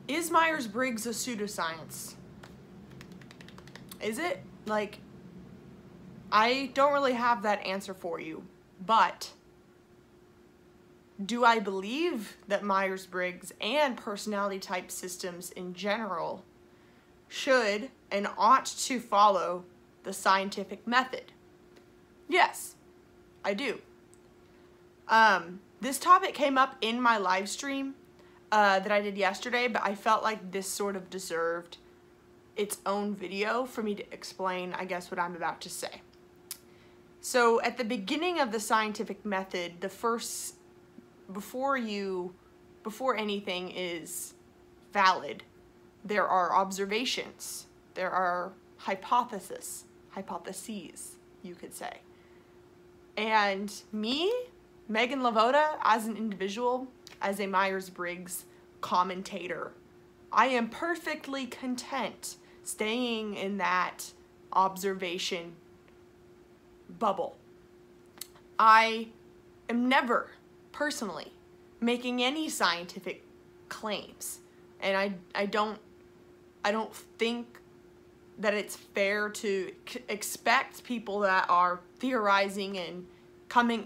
Is Myers-Briggs a pseudoscience? Is it? Like, I don't really have that answer for you, but do I believe that Myers-Briggs and personality type systems in general should and ought to follow the scientific method? Yes, I do. This topic came up in my live stream that I did yesterday, but I felt like this sort of deserved its own video for me to explain, I guess, what I'm about to say. So at the beginning of the scientific method, the first, before anything is valid, there are observations, there are hypotheses, you could say. And me, Meghan LeVota, as an individual, as a Myers-Briggs commentator, I am perfectly content staying in that observation bubble. I am never personally making any scientific claims, and I don't think that it's fair to expect people that are theorizing and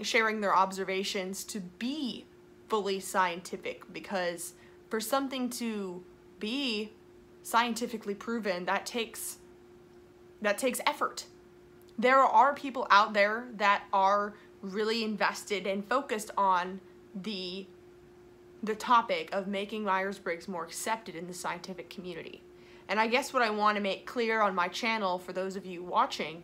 sharing their observations to be fully scientific, because for something to be scientifically proven, that takes effort. There are people out there that are really invested and focused on the topic of making Myers-Briggs more accepted in the scientific community. And I guess what I want to make clear on my channel for those of you watching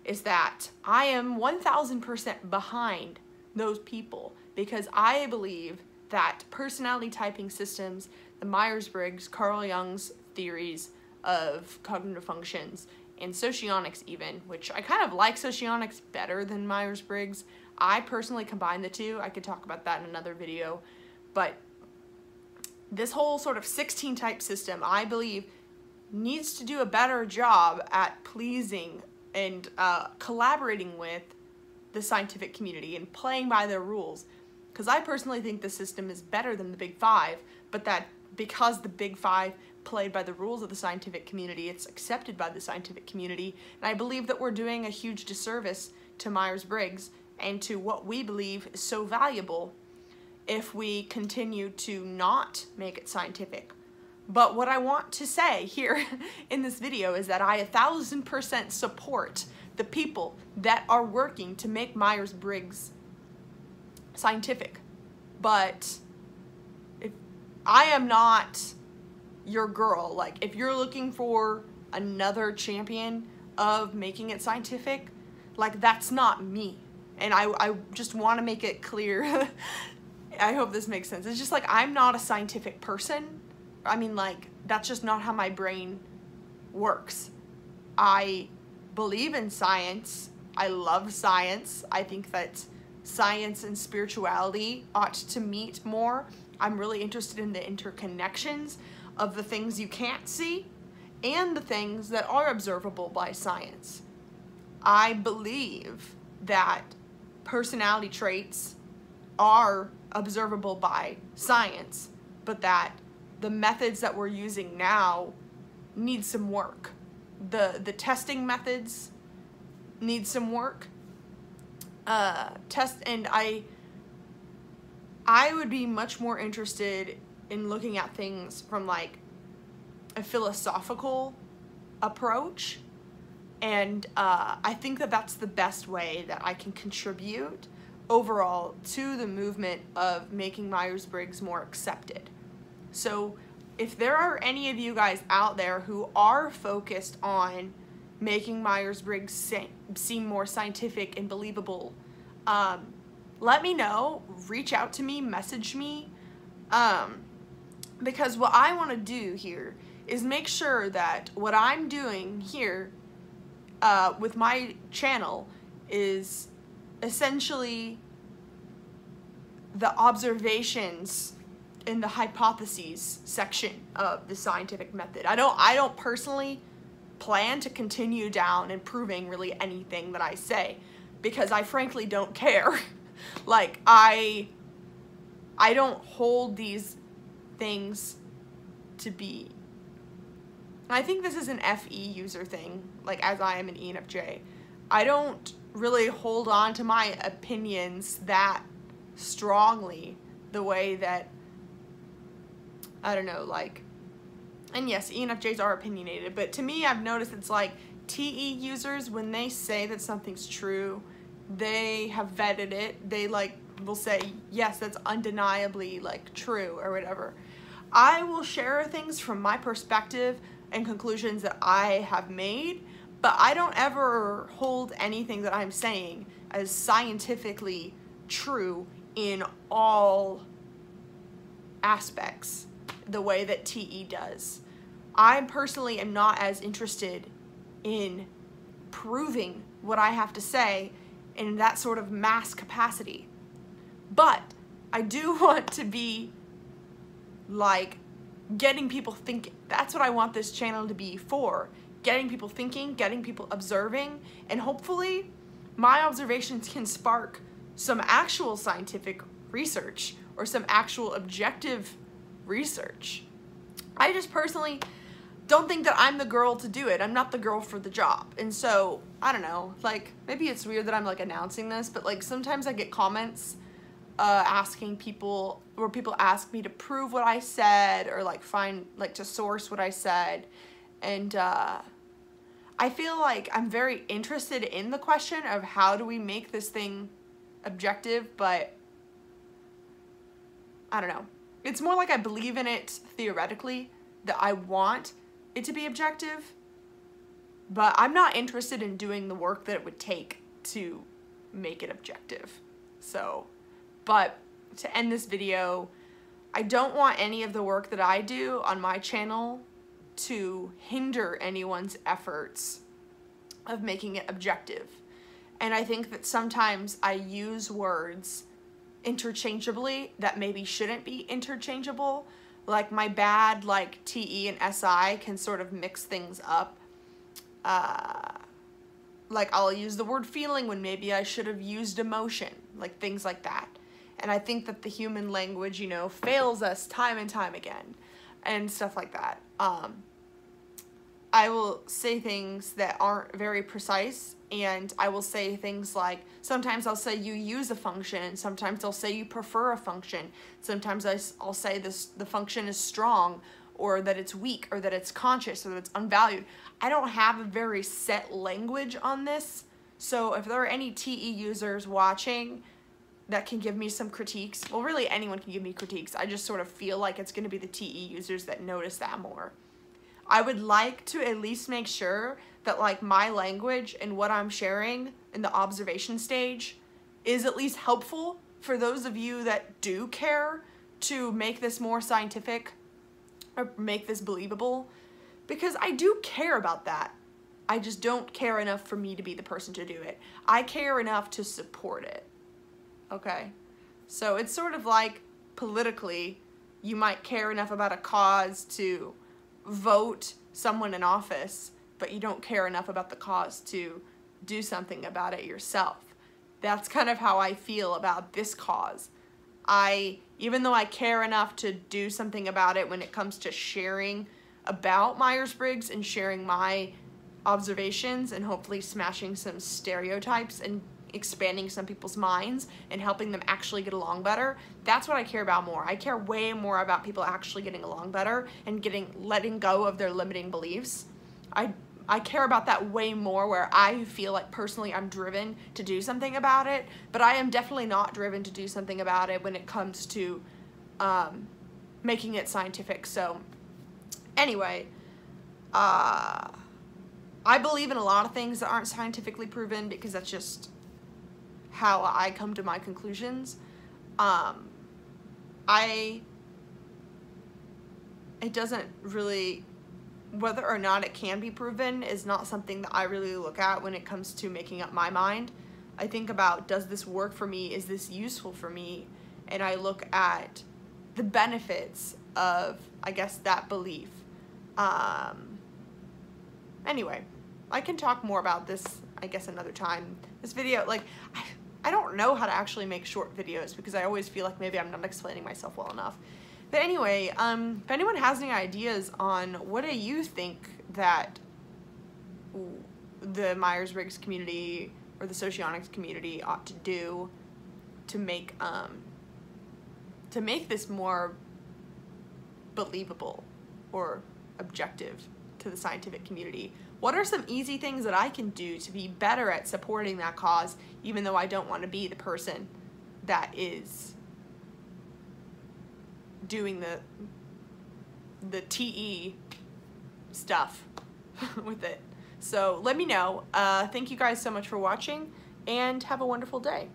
is that I am 1000% behind those people, because I believe that personality typing systems, the Myers-Briggs, Carl Jung's theories of cognitive functions, and socionics even, which I kind of like socionics better than Myers-Briggs. I personally combine the two. I could talk about that in another video. But this whole sort of 16 type system, I believe, needs to do a better job at pleasing and collaborating with the scientific community and playing by their rules. Because I personally think the system is better than the Big Five, but that because the Big Five played by the rules of the scientific community, it's accepted by the scientific community, and I believe that we're doing a huge disservice to Myers-Briggs and to what we believe is so valuable if we continue to not make it scientific. But what I want to say here in this video is that I 1000% support the people that are working to make Myers-Briggs scientific. But if I am not your girl, like if you're looking for another champion of making it scientific, like that's not me. And I just want to make it clear. I hope this makes sense. It's just like I'm not a scientific person. I mean, like, that's just not how my brain works. I believe in science. I love science. I think that science and spirituality ought to meet more. I'm really interested in the interconnections of the things you can't see and the things that are observable by science. I believe that personality traits are observable by science, but that the methods that we're using now need some work. The testing methods need some work. And I would be much more interested in looking at things from like a philosophical approach, and I think that that's the best way that I can contribute overall to the movement of making Myers-Briggs more accepted. So if there are any of you guys out there who are focused on making Myers-Briggs seem more scientific and believable, let me know, reach out to me, message me, because what I want to do here is make sure that what I'm doing here with my channel is essentially the observations in the hypotheses section of the scientific method. I don't personally plan to continue down and proving really anything that I say, because I frankly don't care. Like, I don't hold these things to be. I think this is an FE user thing, like as I am an ENFJ. I don't really hold on to my opinions that strongly the way that, I don't know, like, and yes, ENFJs are opinionated, but to me, I've noticed it's like TE users, when they say that something's true, they have vetted it. They like will say, yes, that's undeniably like true or whatever. I will share things from my perspective and conclusions that I have made, but I don't ever hold anything that I'm saying as scientifically true in all aspects the way that TE does. I personally am not as interested in proving what I have to say in that sort of mass capacity. But I do want to be like getting people thinking. That's what I want this channel to be for. Getting people thinking, getting people observing, and hopefully my observations can spark some actual scientific research or some actual objective research. I just personally don't think that I'm the girl to do it. I'm not the girl for the job. And so, I don't know, like, maybe it's weird that I'm like announcing this, but like sometimes I get comments asking people, where people ask me to prove what I said or like find, like to source what I said. And I feel like I'm very interested in the question of how do we make this thing objective, but I don't know. It's more like I believe in it theoretically, that I want it to be objective, but I'm not interested in doing the work that it would take to make it objective. So, but to end this video, I don't want any of the work that I do on my channel to hinder anyone's efforts of making it objective. And I think that sometimes I use words interchangeably that maybe shouldn't be interchangeable. Like my bad, like TE and SI can sort of mix things up. Like I'll use the word feeling when maybe I should have used emotion, like things like that. And I think that the human language, you know, fails us time and time again and stuff like that. I will say things that aren't very precise, and I will say things like, sometimes I'll say you use a function, and sometimes I'll say you prefer a function. Sometimes I'll say the function is strong, or that it's weak, or that it's conscious, or that it's unvalued. I don't have a very set language on this, so if there are any TE users watching that can give me some critiques, well, really anyone can give me critiques. I just sort of feel like it's going to be the TE users that notice that more. I would like to at least make sure that like my language and what I'm sharing in the observation stage is at least helpful for those of you that do care to make this more scientific or make this believable, because I do care about that. I just don't care enough for me to be the person to do it. I care enough to support it. Okay? So it's sort of like politically, you might care enough about a cause to vote someone in office, but you don't care enough about the cause to do something about it yourself. That's kind of how I feel about this cause. Even though I care enough to do something about it when it comes to sharing about Myers-Briggs and sharing my observations and hopefully smashing some stereotypes and expanding some people's minds and helping them actually get along better, that's what I care about more. I care way more about people actually getting along better and letting go of their limiting beliefs. I care about that way more, where I feel like personally I'm driven to do something about it, but I am definitely not driven to do something about it when it comes to making it scientific. So anyway, I believe in a lot of things that aren't scientifically proven because that's just how I come to my conclusions. It doesn't really, whether or not it can be proven is not something that I really look at when it comes to making up my mind. I think about, does this work for me? Is this useful for me? And I look at the benefits of, I guess, that belief. Anyway, I can talk more about this, I guess, another time. This video, like, I don't know how to actually make short videos because I always feel like maybe I'm not explaining myself well enough. But anyway, if anyone has any ideas on what do you think that the Myers-Briggs community or the socionics community ought to do to make this more believable or objective to the scientific community. What are some easy things that I can do to be better at supporting that cause, even though I don't want to be the person that is doing the TE stuff with it? So let me know. Thank you guys so much for watching, and have a wonderful day.